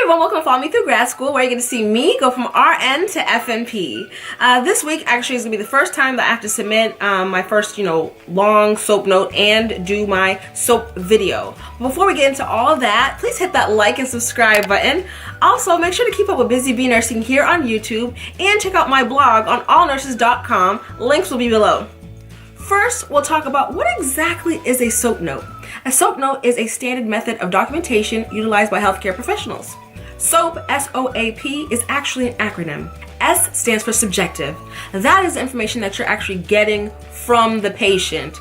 everyone, welcome to Follow Me Through Grad School, where you're going to see me go from RN to FNP. This week actually is going to be the first time that I have to submit my first, long soap note and do my soap video. Before we get into all of that, please hit that like and subscribe button. Also, make sure to keep up with Bizzy Bee Nursing here on YouTube and check out my blog on allnurses.com. Links will be below. First, we'll talk about what exactly is a soap note. A soap note is a standard method of documentation utilized by healthcare professionals. SOAP, S-O-A-P, is actually an acronym. S stands for subjective. That is the information that you're actually getting from the patient.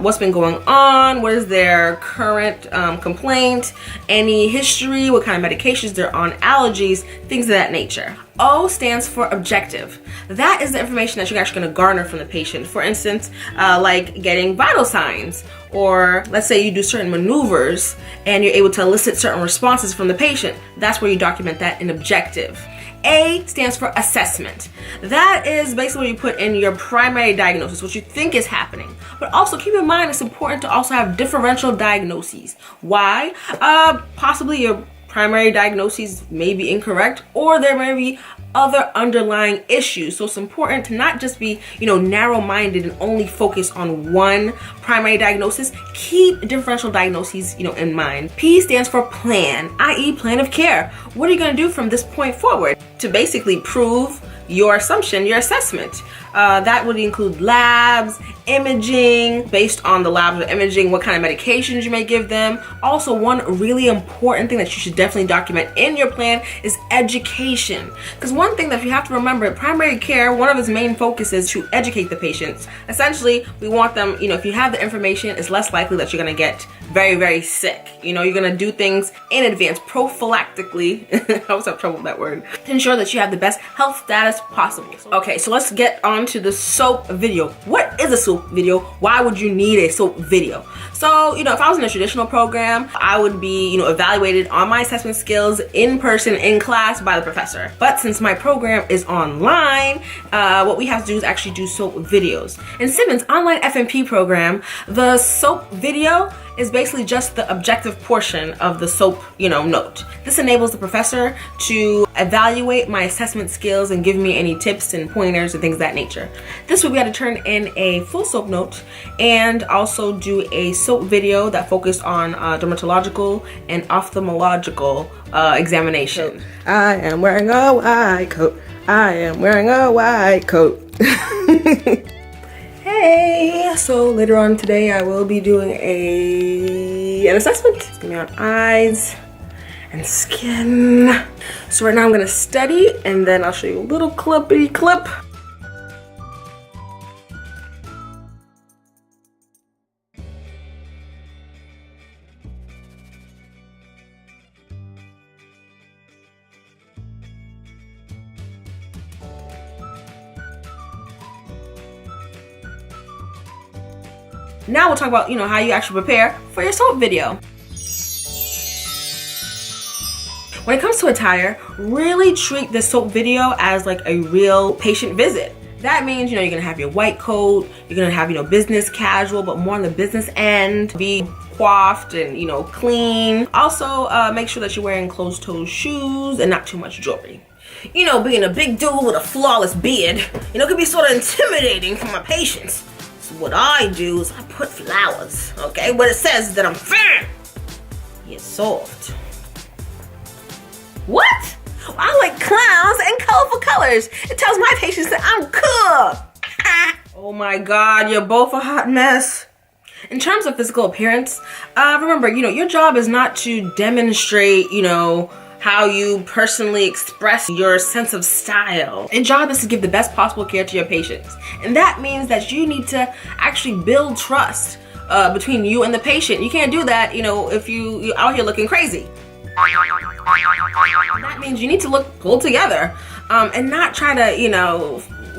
What's been going on, what is their current complaint, any history, what kind of medications they're on, allergies, things of that nature. O stands for objective. That is the information that you're actually going to garner from the patient. For instance, like getting vital signs, or let's say you do certain maneuvers and you're able to elicit certain responses from the patient. That's where you document that in objective. A stands for assessment. That is basically what you put in your primary diagnosis, what you think is happening. But also keep in mind it's important to also have differential diagnoses. Why? Possibly your primary diagnoses may be incorrect, or there may be other underlying issues. So it's important to not just be, narrow-minded and only focus on one primary diagnosis. Keep differential diagnoses, in mind. P stands for plan, i.e. plan of care. What are you going to do from this point forward to basically prove your assumption, your assessment? That would include labs, imaging, based on the labs or imaging, what kind of medications you may give them. Also, one really important thing that you should definitely document in your plan is education. Because one thing that you have to remember, primary care, one of its main focus is to educate the patients. Essentially, we want them, if you have the information, it's less likely that you're going to get very, very sick. You're going to do things in advance, prophylactically. I always have trouble with that word. To ensure that you have the best health status possible. Okay, so let's get on to the soap video. What is a soap video? Why would you need a soap video? So, if I was in a traditional program, I would be, evaluated on my assessment skills in person, in class by the professor. But since my program is online, what we have to do is actually do soap videos. In Simmons' online FNP program, the soap video is basically just the objective portion of the soap, note. This enables the professor to evaluate my assessment skills and give me any tips and pointers and things of that nature. This week we had to turn in a full soap note and also do a soap video that focused on dermatological and ophthalmological examination. I am wearing a white coat. I am wearing a white coat. Hey, so later on today I will be doing an assessment. It's gonna be on eyes and skin. So right now I'm gonna study and then I'll show you a little clippity clip. Now we'll talk about, how you actually prepare for your soap video. When it comes to attire, really treat the soap video as like a real patient visit. That means, you're gonna have your white coat, you're gonna have, business casual, but more on the business end. Be coiffed and, clean. Also, make sure that you're wearing closed-toe shoes and not too much jewelry. Being a big dude with a flawless beard, can be sort of intimidating for my patients. What I do is I put flowers, okay? What it says is that I'm firm yet soft. What? Well, I like clowns and colorful colors. It tells my patients that I'm cool. Oh my God, you're both a hot mess. In terms of physical appearance, remember, your job is not to demonstrate, how you personally express your sense of style. Your job is to give the best possible care to your patients. And that means that you need to actually build trust between you and the patient. You can't do that, if you're out here looking crazy. That means you need to look pulled together and not try to,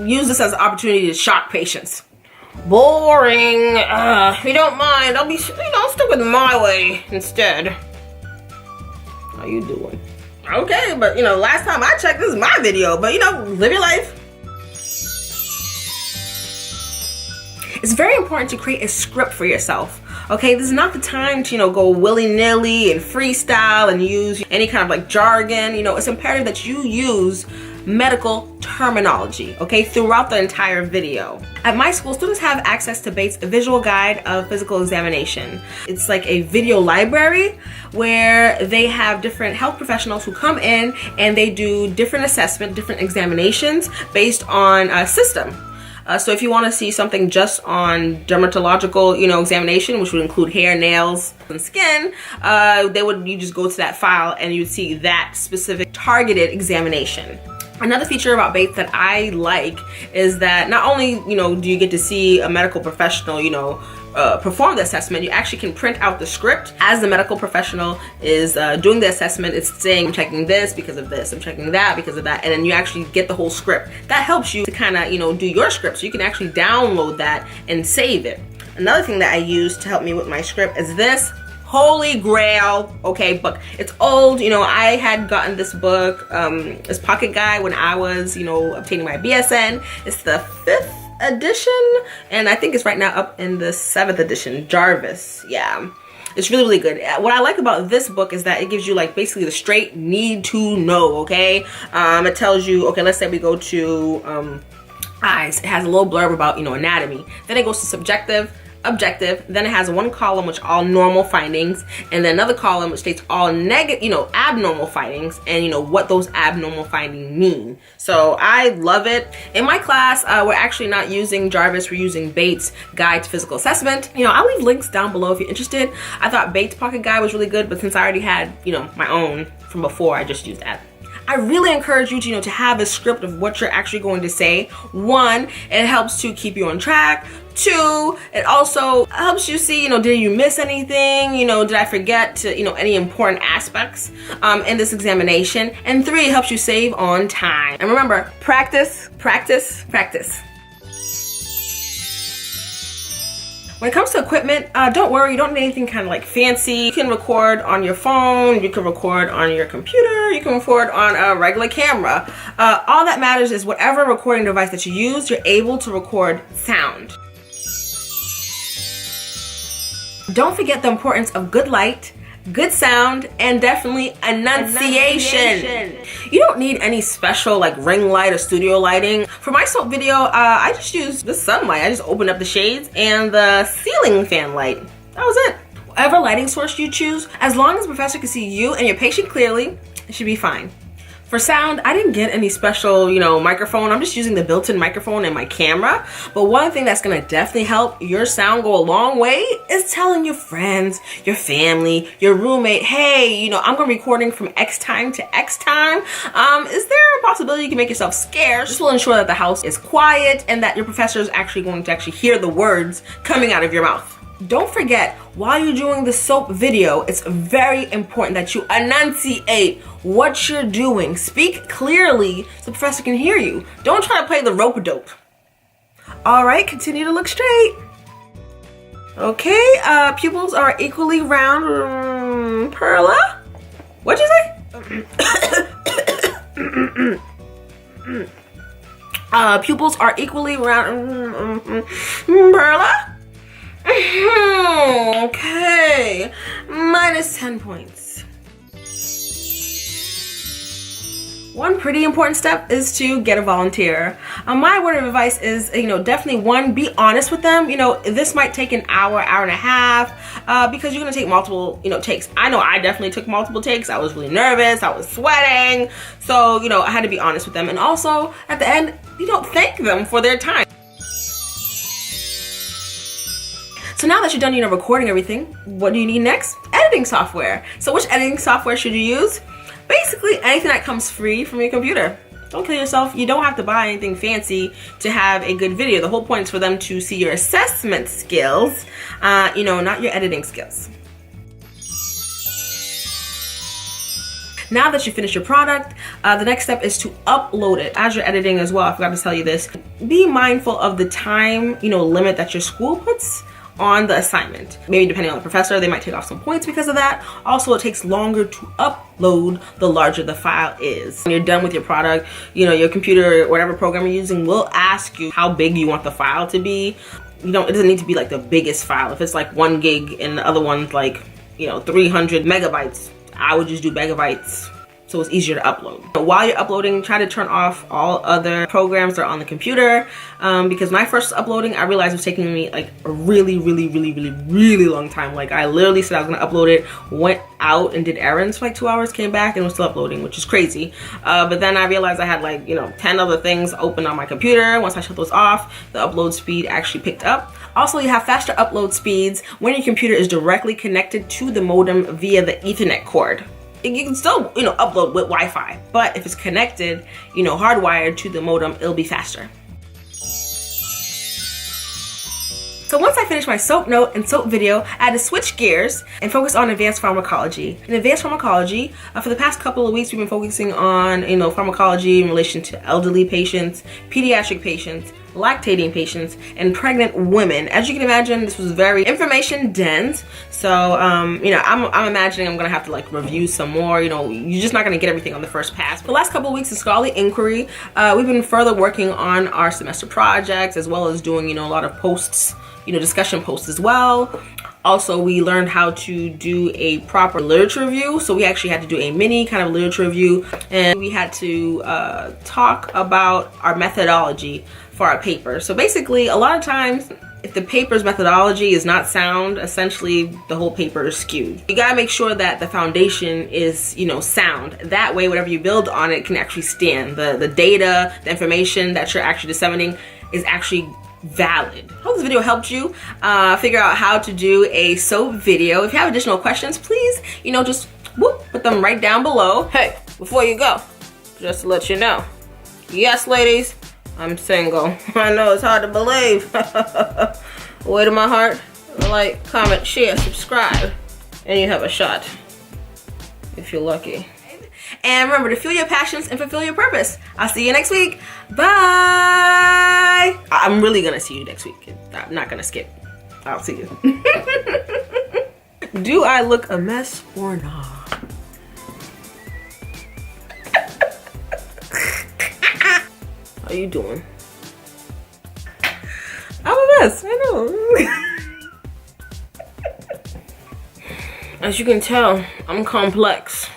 use this as an opportunity to shock patients. Boring. If you don't mind, I'll be, stick with my way instead. How you doing? Okay, but last time I checked, this is my video, but live your life. It's very important to create a script for yourself. Okay, this is not the time to, go willy-nilly and freestyle and use any kind of like jargon. It's imperative that you use medical terminology, okay, throughout the entire video. At my school, students have access to Bates' visual guide of physical examination. It's like a video library where they have different health professionals who come in and they do different assessment, different examinations based on a system. So if you want to see something just on dermatological, examination, which would include hair, nails, and skin, you just go to that file and you'd see that specific targeted examination. Another feature about Bates that I like is that not only, do you get to see a medical professional, perform the assessment, you actually can print out the script as the medical professional is doing the assessment. It's saying, I'm checking this because of this, I'm checking that because of that, and then you actually get the whole script. That helps you to kind of, do your script, so you can actually download that and save it. Another thing that I use to help me with my script is this holy grail, okay, book. It's old, I had gotten this book, this pocket guide when I was, obtaining my BSN. It's the 5th edition, and I think it's right now up in the 7th edition, Jarvis. Yeah, it's really, really good. What I like about this book is that it gives you like basically the straight need to know, okay? It tells you, okay, let's say we go to eyes. It has a little blurb about, anatomy. Then it goes to subjective, objective, then it has one column which all normal findings, and then another column which states all negative, abnormal findings, and what those abnormal findings mean. So I love it. In my class, we're actually not using Jarvis, we're using Bates' Guide to Physical Assessment. I'll leave links down below if you're interested. I thought Bates' Pocket Guide was really good, but since I already had, my own from before, I just used that. I really encourage you to, to have a script of what you're actually going to say. 1, it helps to keep you on track. 2, it also helps you see, did you miss anything? Did I forget to, any important aspects in this examination? And 3, it helps you save on time. And remember, practice, practice, practice. When it comes to equipment, don't worry, you don't need anything kind of like fancy. You can record on your phone, you can record on your computer, you can record on a regular camera. All that matters is whatever recording device that you use, you're able to record sound. Don't forget the importance of good light, good sound, and definitely enunciation. You don't need any special like ring light or studio lighting. For my soap video, I just used the sunlight. I just opened up the shades and the ceiling fan light. That was it. Whatever lighting source you choose, as long as the professor can see you and your patient clearly, it should be fine. For sound, I didn't get any special, microphone. I'm just using the built-in microphone in my camera. But one thing that's gonna definitely help your sound go a long way is telling your friends, your family, your roommate, hey, I'm gonna be recording from X time to X time. Is there a possibility you can make yourself scarce? This will ensure that the house is quiet and that your professor is actually going to actually hear the words coming out of your mouth. Don't forget, while you're doing the soap video, it's very important that you enunciate what you're doing. Speak clearly so the professor can hear you. Don't try to play the rope-a-dope. All right, continue to look straight. Okay, pupils are equally round. Perla? What'd you say? Pupils are equally round. Perla? Okay, minus 10 points. One pretty important step is to get a volunteer. My word of advice is, definitely 1, be honest with them. This might take an hour, hour and a half, because you're gonna take multiple, takes. I know I definitely took multiple takes. I was really nervous, I was sweating. So, I had to be honest with them. And also, at the end, thank them for their time. So now that you're done, recording everything, what do you need next? Editing software. So which editing software should you use? Basically anything that comes free from your computer. Don't kill yourself. You don't have to buy anything fancy to have a good video. The whole point is for them to see your assessment skills, not your editing skills. Now that you finish your product, the next step is to upload it. As you're editing as well, I forgot to tell you this, be mindful of the time, limit that your school puts on the assignment. Maybe depending on the professor, they might take off some points because of that. Also, it takes longer to upload the larger the file is. When you're done with your product, your computer, whatever program you're using will ask you how big you want the file to be. it doesn't need to be like the biggest file. If it's like 1 gig and the other one's like, 300 megabytes, I would just do megabytes, so it's easier to upload. But while you're uploading, try to turn off all other programs that are on the computer, because when I first was uploading, I realized it was taking me like a really long time. Like I literally said I was gonna upload it, went out and did errands for like 2 hours, came back and was still uploading, which is crazy. But then I realized I had like 10 other things open on my computer. Once I shut those off, the upload speed actually picked up. Also, you have faster upload speeds when your computer is directly connected to the modem via the Ethernet cord. You can still, upload with Wi-Fi, but if it's connected, hardwired to the modem, it'll be faster. So once I finished my soap note and soap video, I had to switch gears and focus on advanced pharmacology. In advanced pharmacology, for the past couple of weeks, we've been focusing on, pharmacology in relation to elderly patients, pediatric patients, lactating patients, and pregnant women. As you can imagine, this was very information dense. So, I'm imagining I'm gonna have to like review some more. You're just not gonna get everything on the first pass. For the last couple of weeks in scholarly inquiry, we've been further working on our semester projects, as well as doing, a lot of posts, discussion posts as well. Also, we learned how to do a proper literature review. So we actually had to do a mini kind of literature review, and we had to talk about our methodology for our paper. So basically, a lot of times, if the paper's methodology is not sound, essentially the whole paper is skewed. You gotta make sure that the foundation is, sound. That way, whatever you build on it can actually stand. The data, the information that you're actually disseminating is actually valid. Hope this video helped you figure out how to do a soap video. If you have additional questions, please, just put them right down below. Hey, before you go, just to let you know, yes, ladies, I'm single. I know it's hard to believe. Way to my heart. Like, comment, share, subscribe, and you have a shot if you're lucky. And remember to fuel your passions and fulfill your purpose. I'll see you next week. Bye. I'm really gonna see you next week. I'm not gonna skip. I'll see you. Do I look a mess or not? How you doing? I'm a mess, I know. As you can tell, I'm complex.